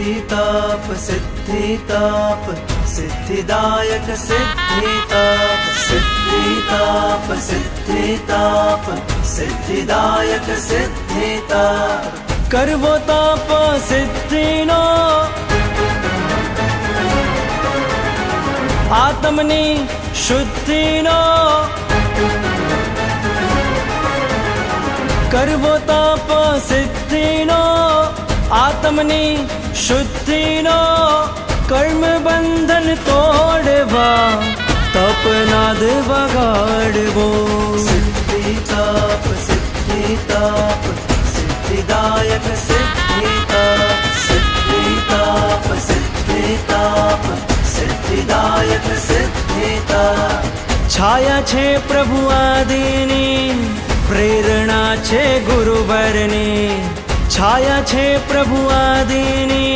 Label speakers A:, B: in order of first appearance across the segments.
A: सिद्धिताप सिद्धिताप सिद्धिदायक सिद्धिताप सिद्धिताप सिद्धिताप सिद्धिदायक सिद्धिताप करवो ताप सिद्धिनो आत्मनी शुद्धिनो करवो ताप सिद्धिनो आत्मनी शुद्धिनो कर्म बंधन तोड़वा तपनाद वगाड़वो सिद्धिताप सिद्धिताप सिद्धिदायक सिद्धिताप सिद्धिताप सिद्धिताप सिद्धिदायक सिद्धिताप छाया छे प्रभु आदिनी प्रेरणा छे गुरुवरनी छाया छे प्रभु आदिनी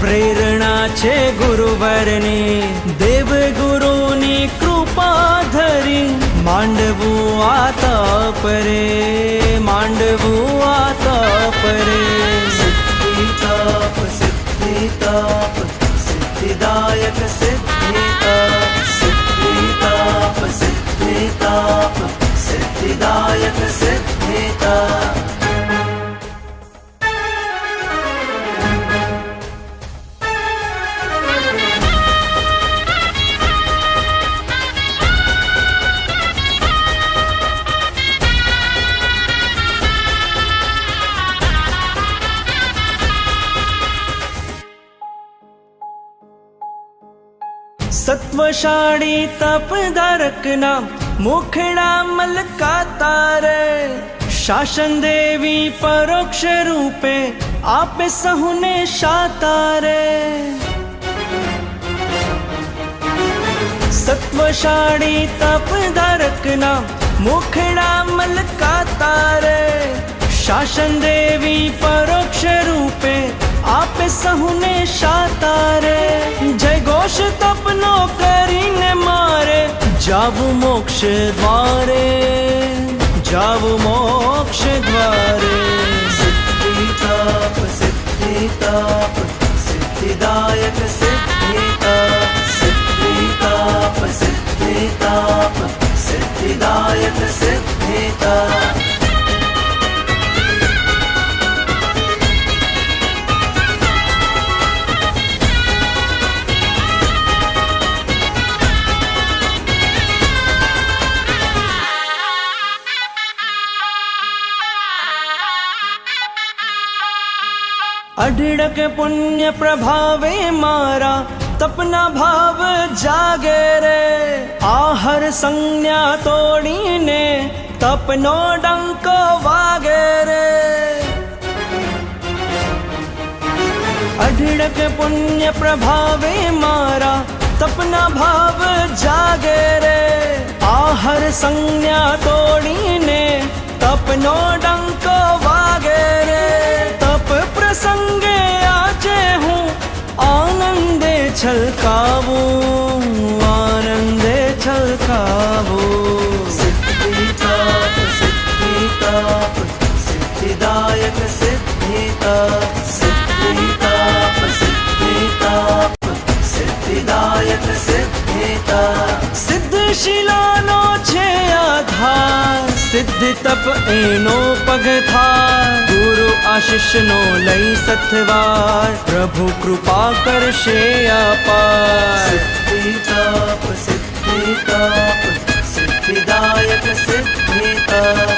A: प्रेरणा छे गुरुवरनी देव गुरुनी कृपा धरी मांडवू आता परे मांडवू आता परे सिद्धिताप सिद्धिताप सिद्धिदायक सिद्धिताप सिद्धिताप सिद्धिताप सिद्धिदायक सिद्धिताप सत्वशाળી તપધારક ના મુખડા મલકાતા રે શાસન દેવી પરોક્ષ રૂપે આપે સહુને શાતા રે સત્વશાળી તપધારક ના મુખડા મલકાતા રે શાસન દેવી પરોક્ષ રૂપે આપે સહુને શાતા રે જય ઘોષ તપનો કરીને મારે જાવું મોક્ષ દ્વારે જાવું મોક્ષ દ્વારે સિદ્ધિતાપ સિદ્ધિતાપ સિદ્ધિદાયક સિદ્ધિતાપ સિદ્ધિતાપ સિદ્ધિતાપ સિદ્ધિદાયક સિદ્ધિતાપ अढड़क पुण्य प्रभावे मारा तपना भाव जागे रे आहर संज्ञा तोड़ीने तपनो डंको वागे रे अढड़क पुण्य प्रभावे मारा तपना भाव जागे रे आहर संज्ञा तोड़ीने तपनो डंको वागे रे तप प्रसंगे आजे हूँ आनंदे छलकावूं आनंदे छलकावूं सिद्धिताप सिद्धिताप सिद्धिदायक सिद्धिताप सिद्धिताप सिद्धिताप सिद्धिदायक सिद्धिताप सिद्धशिलानो छे आधार सिद्धि तप एनो पगथार गुरु आशीष नो लई सत्वार प्रभु कृपा करशे अपार सिद्धिताप सिद्धिताप सिद्धिदायक सिद्धिताप